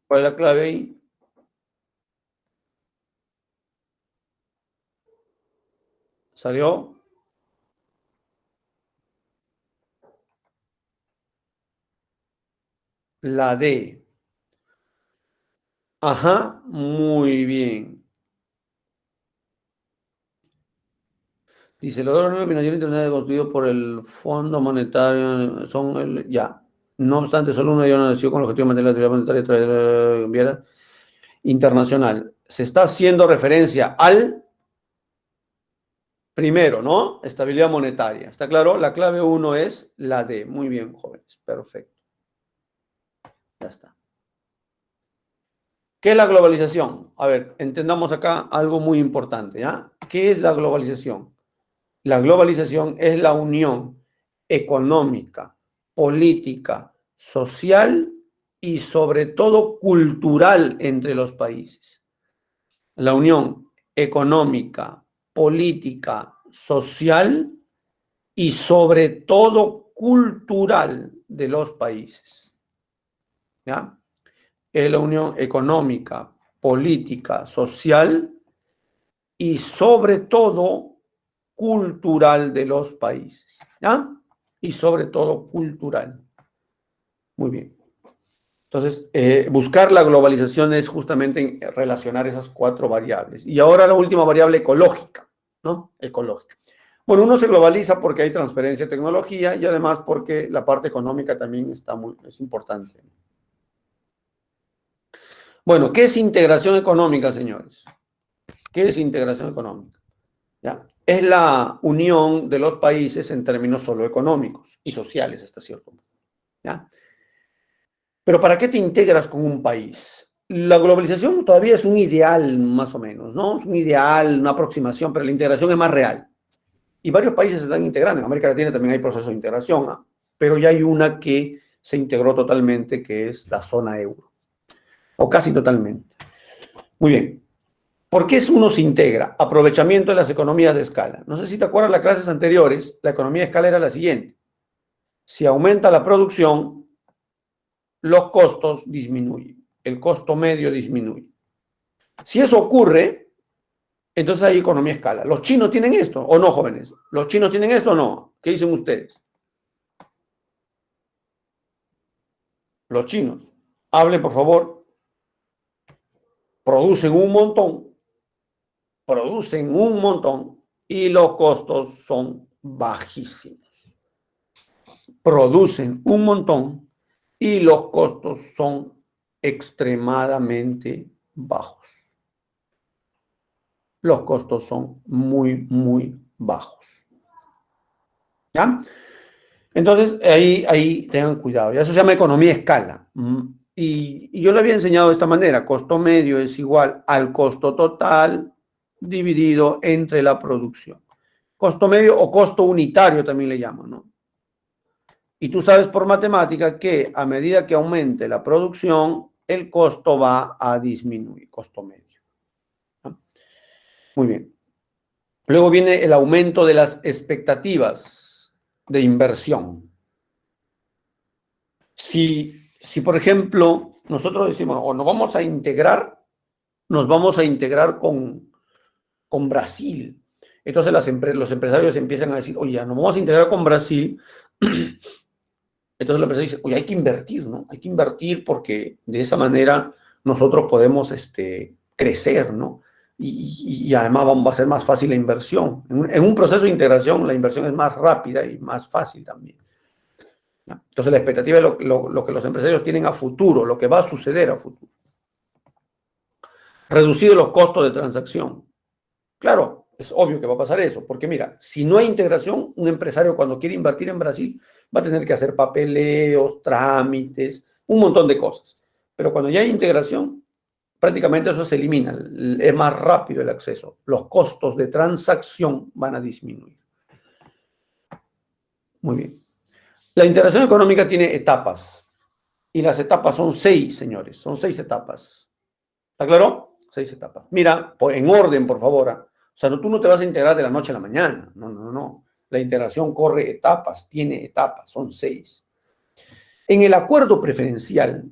¿Cuál es la clave ahí? ¿Salió? La D. Ajá, muy bien. Dice, los órganos financieros internacionales constituidos por el Fondo Monetario son ya. No obstante, solo una nació con el objetivo de mantener la actividad monetaria internacional. Se está haciendo referencia al primero, ¿no? Estabilidad monetaria. ¿Está claro? La clave 1 es la D. Muy bien, jóvenes. Perfecto. Ya está. ¿Qué es la globalización? A ver, entendamos acá algo muy importante, ¿ya? ¿Qué es la globalización? La globalización es la unión económica, política, social y sobre todo cultural entre los países. La unión económica, política, social y sobre todo cultural de los países. ¿Ya? Es la unión económica, política, social y sobre todo cultural de los países. ¿Ya? Y sobre todo cultural. Muy bien. Entonces, buscar la globalización es justamente relacionar esas 4 variables. Y ahora la última variable ecológica, ¿no? Ecológica. Bueno, uno se globaliza porque hay transferencia de tecnología y además porque la parte económica también es importante. Bueno, ¿qué es integración económica, señores? ¿Qué es integración económica? ¿Ya? Es la unión de los países en términos solo económicos y sociales hasta cierto punto. ¿Ya? Pero ¿para qué te integras con un país? La globalización todavía es un ideal, más o menos, ¿no? Es un ideal, una aproximación, pero la integración es más real. Y varios países se están integrando. En América Latina también hay procesos de integración, ¿no? Pero ya hay una que se integró totalmente, que es la zona euro. O casi totalmente. Muy bien. ¿Por qué uno se integra? Aprovechamiento de las economías de escala. No sé si te acuerdas de las clases anteriores, la economía de escala era la siguiente. Si aumenta la producción, los costos disminuyen. El costo medio disminuye. Si eso ocurre, entonces hay economía de escala. ¿Los chinos tienen esto o no, jóvenes? ¿Los chinos tienen esto o no? ¿Qué dicen ustedes? Los chinos. Hablen, por favor. Producen un montón y los costos son bajísimos. Producen un montón y los costos son extremadamente bajos. Los costos son muy, muy bajos. ¿Ya? Entonces, ahí tengan cuidado. Ya eso se llama economía de escala. Y yo le había enseñado de esta manera. Costo medio es igual al costo total dividido entre la producción. Costo medio o costo unitario también le llaman, ¿no? Y tú sabes por matemática que a medida que aumente la producción, el costo va a disminuir, costo medio. ¿No? Muy bien. Luego viene el aumento de las expectativas de inversión. Si por ejemplo, nosotros decimos, o nos vamos a integrar con Brasil. Entonces los empresarios empiezan a decir, oye, nos vamos a integrar con Brasil. Entonces la empresa dice, oye, hay que invertir, ¿no? Hay que invertir porque de esa manera nosotros podemos crecer, ¿no? y además va a ser más fácil la inversión. En un proceso de integración, la inversión es más rápida y más fácil también. ¿Ya? Entonces, la expectativa es lo que los empresarios tienen a futuro, lo que va a suceder a futuro. Reducir los costos de transacción. Claro, es obvio que va a pasar eso, porque mira, si no hay integración, un empresario cuando quiere invertir en Brasil va a tener que hacer papeleos, trámites, un montón de cosas. Pero cuando ya hay integración, prácticamente eso se elimina, es más rápido el acceso. Los costos de transacción van a disminuir. Muy bien. La integración económica tiene etapas, y las etapas son 6, señores, son 6 etapas. ¿Está claro? 6 etapas. Mira, en orden, por favor. O sea, tú no te vas a integrar de la noche a la mañana. No, no, no. La integración corre etapas, tiene etapas, son 6. En el acuerdo preferencial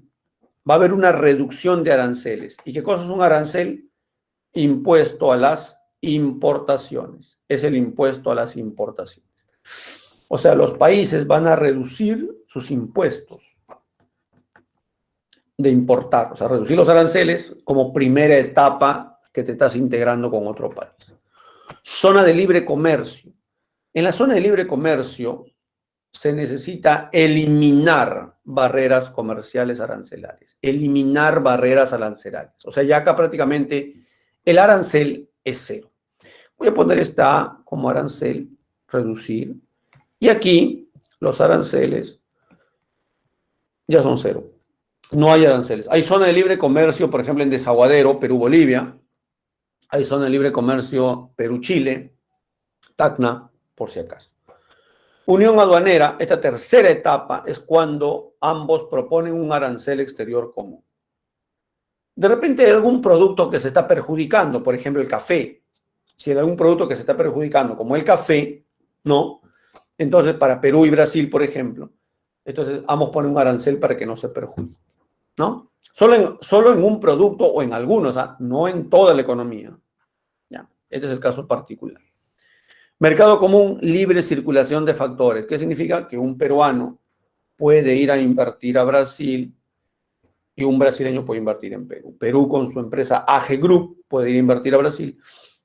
va a haber una reducción de aranceles. ¿Y qué cosa es un arancel? Impuesto a las importaciones. Es el impuesto a las importaciones. O sea, los países van a reducir sus impuestos de importar, o sea, reducir los aranceles como primera etapa que te estás integrando con otro país. Zona de libre comercio. En la zona de libre comercio se necesita eliminar barreras comerciales arancelarias, eliminar barreras arancelarias. O sea, ya acá prácticamente el arancel es 0. Voy a poner esta como arancel, reducir, y aquí los aranceles ya son 0. No hay aranceles. Hay zona de libre comercio, por ejemplo, en Desaguadero, Perú-Bolivia. Hay zona de libre comercio Perú-Chile, Tacna, por si acaso. Unión aduanera, esta tercera etapa es cuando ambos proponen un arancel exterior común. De repente hay algún producto que se está perjudicando, por ejemplo, el café. Si hay algún producto que se está perjudicando, como el café, ¿no? Entonces, para Perú y Brasil, por ejemplo, entonces ambos ponen un arancel para que no se perjudique, ¿no? Solo en un producto o en algunos, ¿ah? No en toda la economía. ¿Ya? Este es el caso particular. Mercado común, libre circulación de factores. ¿Qué significa? Que un peruano puede ir a invertir a Brasil y un brasileño puede invertir en Perú. Perú con su empresa AG Group puede ir a invertir a Brasil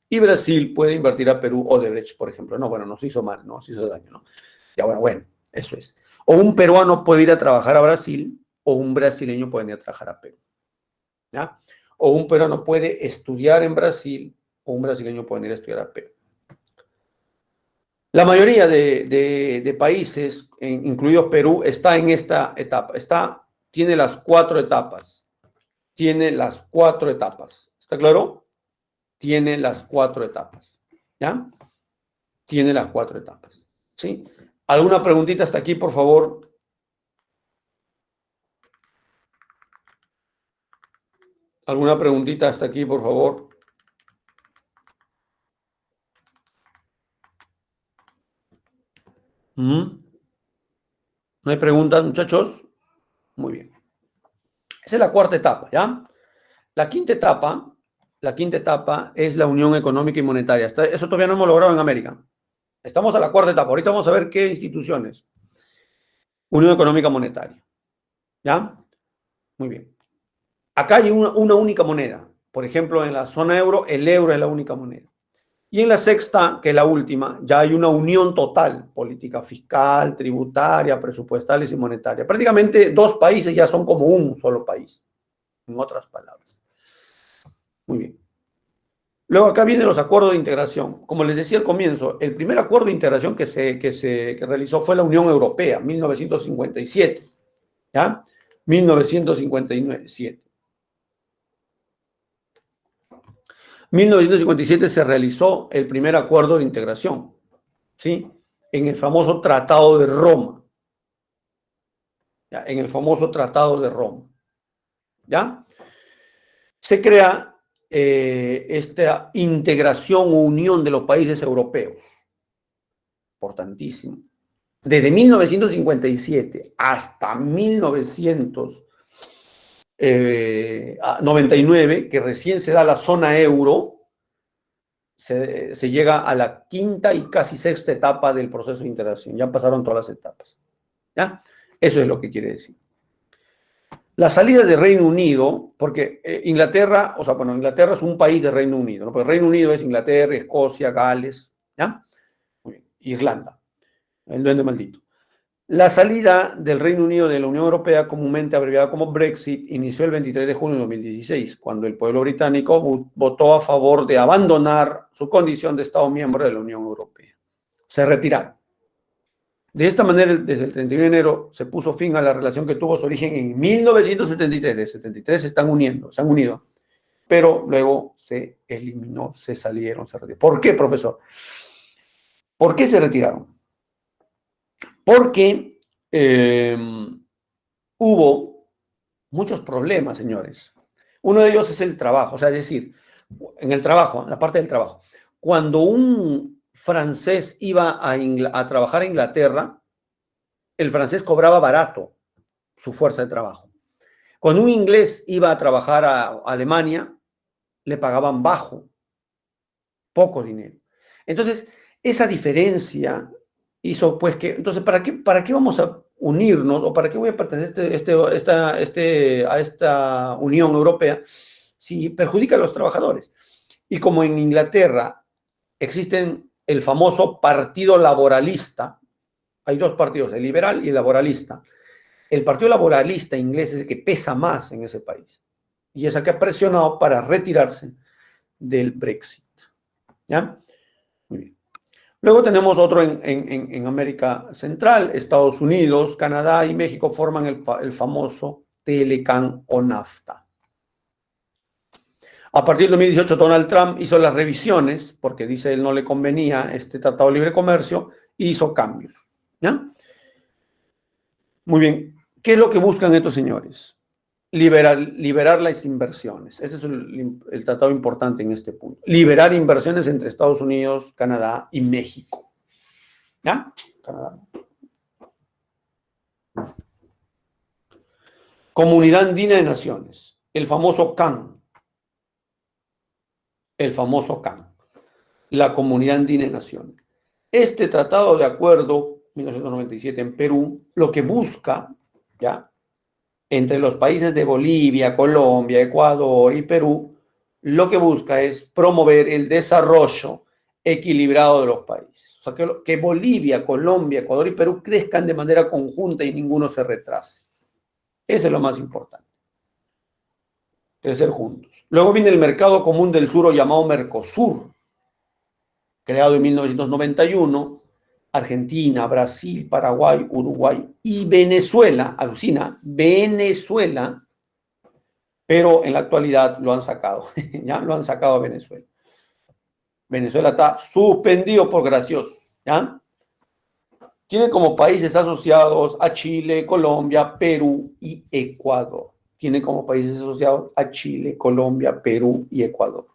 y Brasil puede invertir a Perú, Odebrecht, por ejemplo. No, bueno, nos hizo mal, ¿no? Nos hizo daño, ¿no? Ya, bueno, eso es. O un peruano puede ir a trabajar a Brasil o un brasileño puede ir a trabajar a Perú. ¿Ya? O un peruano puede estudiar en Brasil o un brasileño puede ir a estudiar a Perú. La mayoría de países, incluidos Perú, está en esta etapa. Tiene las 4 etapas. Tiene las 4 etapas. ¿Está claro? Tiene las 4 etapas. ¿Ya? Tiene las 4 etapas. ¿Sí? ¿Alguna preguntita hasta aquí, por favor? ¿Alguna preguntita hasta aquí, por favor? ¿No hay preguntas, muchachos? Muy bien. Esa es la 4ª etapa, ¿ya? La quinta etapa es la unión económica y monetaria. Eso todavía no hemos logrado en América. Estamos a la 4ª etapa. Ahorita vamos a ver qué instituciones. Unión económica monetaria. ¿Ya? Muy bien. Acá hay una única moneda. Por ejemplo, en la zona euro, el euro es la única moneda. Y en la 6ª, que es la última, ya hay una unión total, política fiscal, tributaria, presupuestales y monetaria. Prácticamente 2 países ya son como un solo país, en otras palabras. Muy bien. Luego acá vienen los acuerdos de integración. Como les decía al comienzo, el primer acuerdo de integración que se realizó fue la Unión Europea, 1957. ¿Ya? 1957. 1957 se realizó el primer acuerdo de integración, ¿sí? En el famoso Tratado de Roma. ¿Ya? En el famoso Tratado de Roma. ¿Ya? Se crea esta integración o unión de los países europeos. Importantísimo. Desde 1957 hasta 1999, que recién se da la zona euro, se llega a la 5ª y casi 6ª etapa del proceso de integración. Ya pasaron todas las etapas. ¿Ya? Eso es lo que quiere decir. La salida de Reino Unido, porque Inglaterra, o sea, bueno, Inglaterra es un país de Reino Unido, ¿no? Porque Reino Unido es Inglaterra, Escocia, Gales, ¿ya? Muy bien. Irlanda, el duende maldito. La salida del Reino Unido de la Unión Europea, comúnmente abreviada como Brexit, inició el 23 de junio de 2016, cuando el pueblo británico votó a favor de abandonar su condición de Estado miembro de la Unión Europea. Se retiraron. De esta manera, desde el 31 de enero se puso fin a la relación que tuvo su origen en 1973. De 73 se han unido, pero luego se eliminó, se salieron, se retiraron. ¿Por qué, profesor? ¿Por qué se retiraron? Porque hubo muchos problemas, señores. Uno de ellos es el trabajo, o sea, es decir, en el trabajo, en la parte del trabajo. Cuando un francés iba a trabajar a Inglaterra, el francés cobraba barato su fuerza de trabajo. Cuando un inglés iba a trabajar a Alemania, le pagaban bajo, poco dinero. Entonces, esa diferencia hizo pues que, entonces, ¿para qué vamos a unirnos o para qué voy a pertenecer a esta Unión Europea si perjudica a los trabajadores? Y como en Inglaterra existen el famoso Partido Laboralista, hay dos partidos, el liberal y el laboralista. El Partido Laboralista inglés es el que pesa más en ese país y es el que ha presionado para retirarse del Brexit. ¿Ya? Muy bien. Luego tenemos otro en América Central, Estados Unidos, Canadá y México forman el famoso Telecan o NAFTA. A partir del 2018, Donald Trump hizo las revisiones, porque dice él no le convenía este Tratado de Libre Comercio, y hizo cambios. ¿Ya? Muy bien. ¿Qué es lo que buscan estos señores? Liberar las inversiones. Ese es el tratado importante en este punto. Liberar inversiones entre Estados Unidos, Canadá y México. ¿Ya? Canadá. Comunidad Andina de Naciones. El famoso CAN. El famoso CAN. La Comunidad Andina de Naciones. Este tratado de acuerdo, 1997 en Perú, lo que busca, ¿ya?, entre los países de Bolivia, Colombia, Ecuador y Perú, lo que busca es promover el desarrollo equilibrado de los países. O sea, que Bolivia, Colombia, Ecuador y Perú crezcan de manera conjunta y ninguno se retrase. Eso es lo más importante. Crecer juntos. Luego viene el Mercado Común del Sur, o llamado Mercosur, creado en 1991. Argentina, Brasil, Paraguay, Uruguay y Venezuela, alucina, Venezuela, pero en la actualidad lo han sacado, ¿ya? Lo han sacado a Venezuela. Venezuela está suspendido por gracioso, ¿ya? Tiene como países asociados a Chile, Colombia, Perú y Ecuador. Tiene como países asociados a Chile, Colombia, Perú y Ecuador.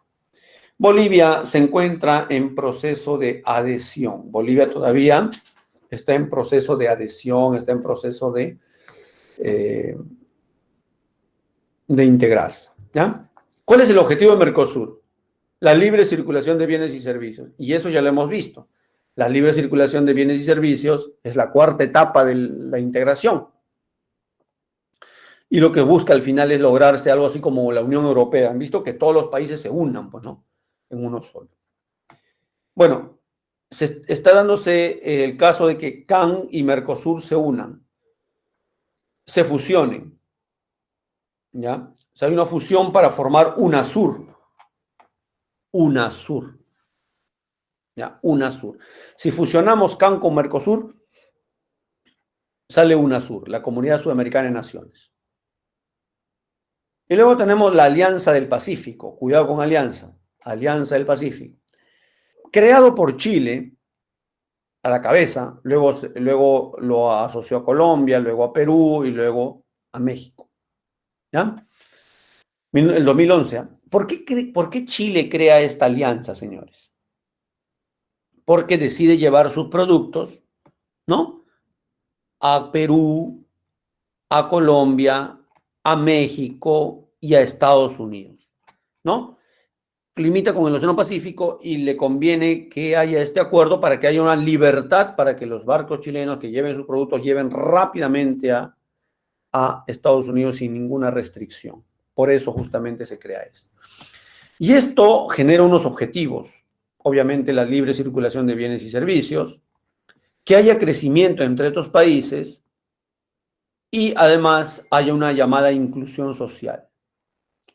Bolivia se encuentra en proceso de adhesión. Bolivia todavía está en proceso de adhesión, está en proceso de integrarse. ¿Ya? ¿Cuál es el objetivo de Mercosur? La libre circulación de bienes y servicios. Y eso ya lo hemos visto. La libre circulación de bienes y servicios es la cuarta etapa de la integración. Y lo que busca al final es lograrse algo así como la Unión Europea. Han visto que todos los países se unan, pues, ¿no?, en uno solo. Bueno, está dándose el caso de que CAN y Mercosur se unan, se fusionen, ¿ya? O sea, hay una fusión para formar UNASUR. UNASUR. ¿Ya? UNASUR. Si fusionamos CAN con Mercosur, sale UNASUR, la Comunidad Sudamericana de Naciones. Y luego tenemos la Alianza del Pacífico. Cuidado con Alianza. Alianza del Pacífico. Creado por Chile a la cabeza, luego lo asoció a Colombia, luego a Perú y luego a México. ¿Ya? El 2011. ¿Por qué Chile crea esta alianza, señores? Porque decide llevar sus productos, ¿no?, a Perú, a Colombia, a México y a Estados Unidos, ¿no? Limita con el Océano Pacífico y le conviene que haya este acuerdo para que haya una libertad para que los barcos chilenos que lleven sus productos lleven rápidamente a a Estados Unidos sin ninguna restricción. Por eso justamente se crea esto. Y esto genera unos objetivos. Obviamente la libre circulación de bienes y servicios, que haya crecimiento entre estos países y además haya una llamada inclusión social.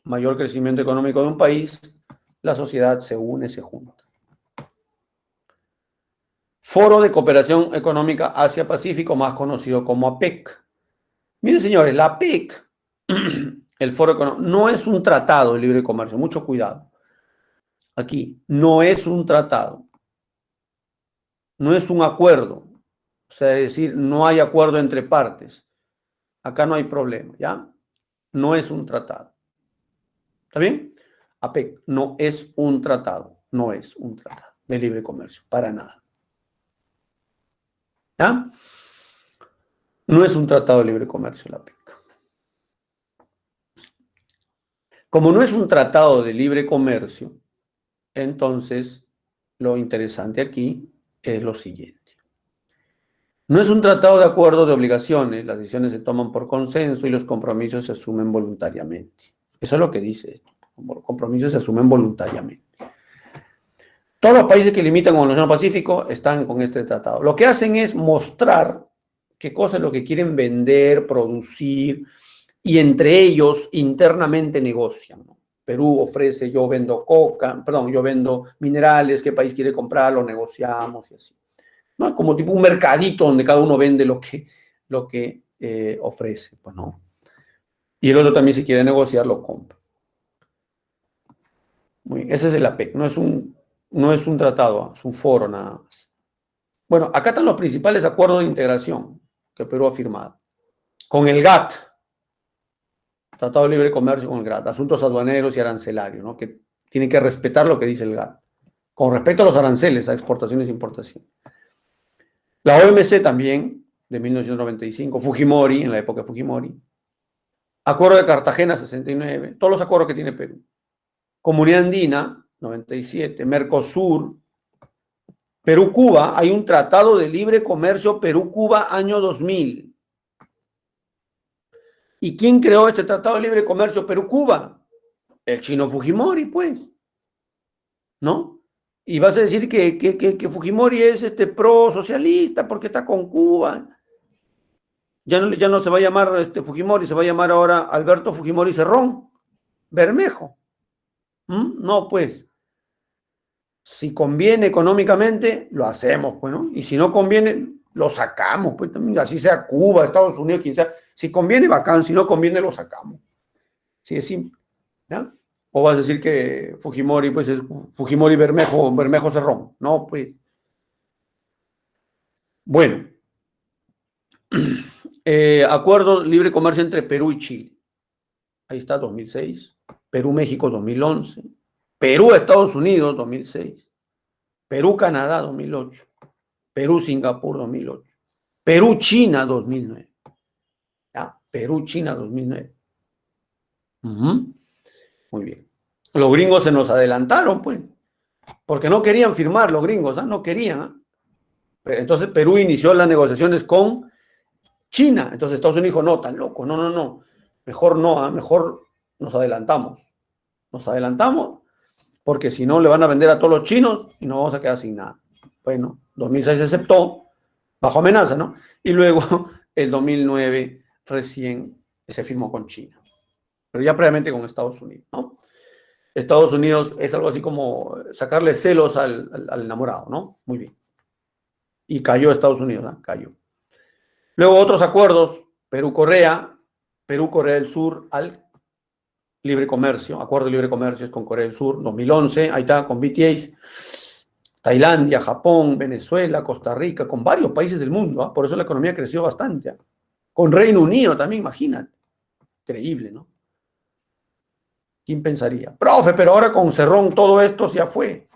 Mayor crecimiento económico de un país, la sociedad se une, se junta. Foro de Cooperación Económica Asia-Pacífico, más conocido como APEC. Miren, señores, la APEC, el Foro Económico, no es un tratado de libre comercio, mucho cuidado. Aquí, no es un tratado, no es un acuerdo, o sea, es decir, no hay acuerdo entre partes. Acá no hay problema, ¿ya? No es un tratado. ¿Está bien? APEC no es un tratado, no es un tratado de libre comercio, para nada. ¿Ya? No es un tratado de libre comercio la APEC. Como no es un tratado de libre comercio, entonces lo interesante aquí es lo siguiente. No es un tratado de acuerdo de obligaciones, las decisiones se toman por consenso y los compromisos se asumen voluntariamente. Eso es lo que dice esto. Los compromisos se asumen voluntariamente. Todos los países que limitan con el Océano Pacífico están con este tratado. Lo que hacen es mostrar qué cosa es lo que quieren vender, producir, y entre ellos internamente negocian, ¿no? Perú ofrece, yo vendo yo vendo minerales, qué país quiere comprar, lo negociamos y así. ¿No? Como tipo un mercadito donde cada uno vende lo que ofrece, pues no. Y el otro también si quiere negociar lo compra. Muy bien, ese es el APEC, no es un tratado, es un foro nada más. Bueno, acá están los principales acuerdos de integración que Perú ha firmado. Con el GATT, Tratado de Libre Comercio con el GATT, asuntos aduaneros y arancelarios, ¿no? Que tienen que respetar lo que dice el GATT. Con respecto a los aranceles a exportaciones e importaciones. La OMC también, de 1995, Fujimori, en la época de Fujimori. Acuerdo de Cartagena, 69, todos los acuerdos que tiene Perú. Comunidad Andina, 97, Mercosur, Perú-Cuba, hay un tratado de libre comercio Perú-Cuba año 2000. ¿Y quién creó este tratado de libre comercio Perú-Cuba? El chino Fujimori, pues, ¿no? Y vas a decir que Fujimori es pro-socialista porque está con Cuba. Ya no se va a llamar Fujimori, se va a llamar ahora Alberto Fujimori Cerrón, Bermejo. No, pues, si conviene económicamente, lo hacemos, pues, ¿no? Y si no conviene, lo sacamos, pues también, así sea Cuba, Estados Unidos, quien sea. Si conviene, bacán, si no conviene, lo sacamos. Sí, es simple, ¿ya? O vas a decir que Fujimori, pues es Fujimori Bermejo, Bermejo Cerrón. No, pues. Bueno. Acuerdo libre comercio entre Perú y Chile. Ahí está, 2006. Perú-México, 2011. Perú-Estados Unidos, 2006. Perú-Canadá, 2008. Perú-Singapur, 2008. Perú-China, 2009. ¿Ya? Perú-China, 2009. Muy bien. Los gringos se nos adelantaron, pues, porque no querían firmar los gringos, ¿ah? No querían. ¿Ah? Entonces Perú inició las negociaciones con China. Entonces Estados Unidos dijo, no, tan loco, no. Mejor no, ¿ah? Mejor nos adelantamos. Nos adelantamos porque si no le van a vender a todos los chinos y nos vamos a quedar sin nada. Bueno, 2006 se aceptó, bajo amenaza, ¿no? Y luego el 2009 recién se firmó con China, pero ya previamente con Estados Unidos, ¿no? Estados Unidos es algo así como sacarle celos al enamorado, ¿no? Muy bien. Y cayó Estados Unidos, ¿no? Cayó. Luego otros acuerdos, Perú-Corea del Sur al libre comercio, acuerdo de libre comercio es con Corea del Sur, 2011, ahí está, con BTA, Tailandia, Japón, Venezuela, Costa Rica, con varios países del mundo, ¿eh? Por eso la economía creció bastante. ¿Eh? Con Reino Unido también, imagínate. Increíble, ¿no? ¿Quién pensaría? Profe, pero ahora con Cerrón todo esto ya fue.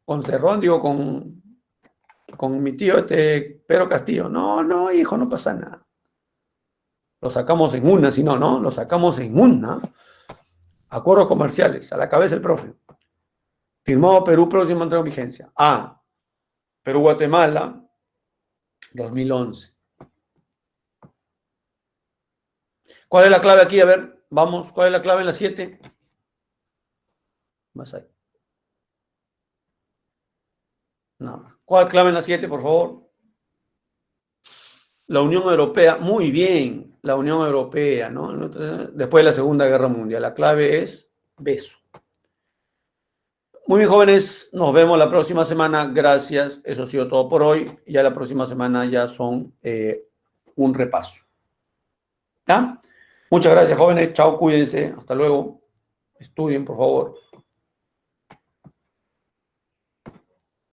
Con Cerrón, digo, con mi tío Pedro Castillo. No, hijo, no pasa nada. Lo sacamos en una, si no, lo sacamos en una. Acuerdos comerciales, a la cabeza el profe. Firmado Perú, próximo entrada en vigencia. Perú-Guatemala, 2011. ¿Cuál es la clave aquí? A ver, vamos, ¿cuál es la clave en la 7? Más ahí. No. ¿Cuál clave en la 7, por favor? La Unión Europea, muy bien, la Unión Europea, ¿no? Después de la Segunda Guerra Mundial. La clave es beso. Muy bien, jóvenes, nos vemos la próxima semana. Gracias, eso ha sido todo por hoy. Ya la próxima semana ya son un repaso. ¿Ya? Muchas gracias, jóvenes. Chao, cuídense. Hasta luego. Estudien, por favor.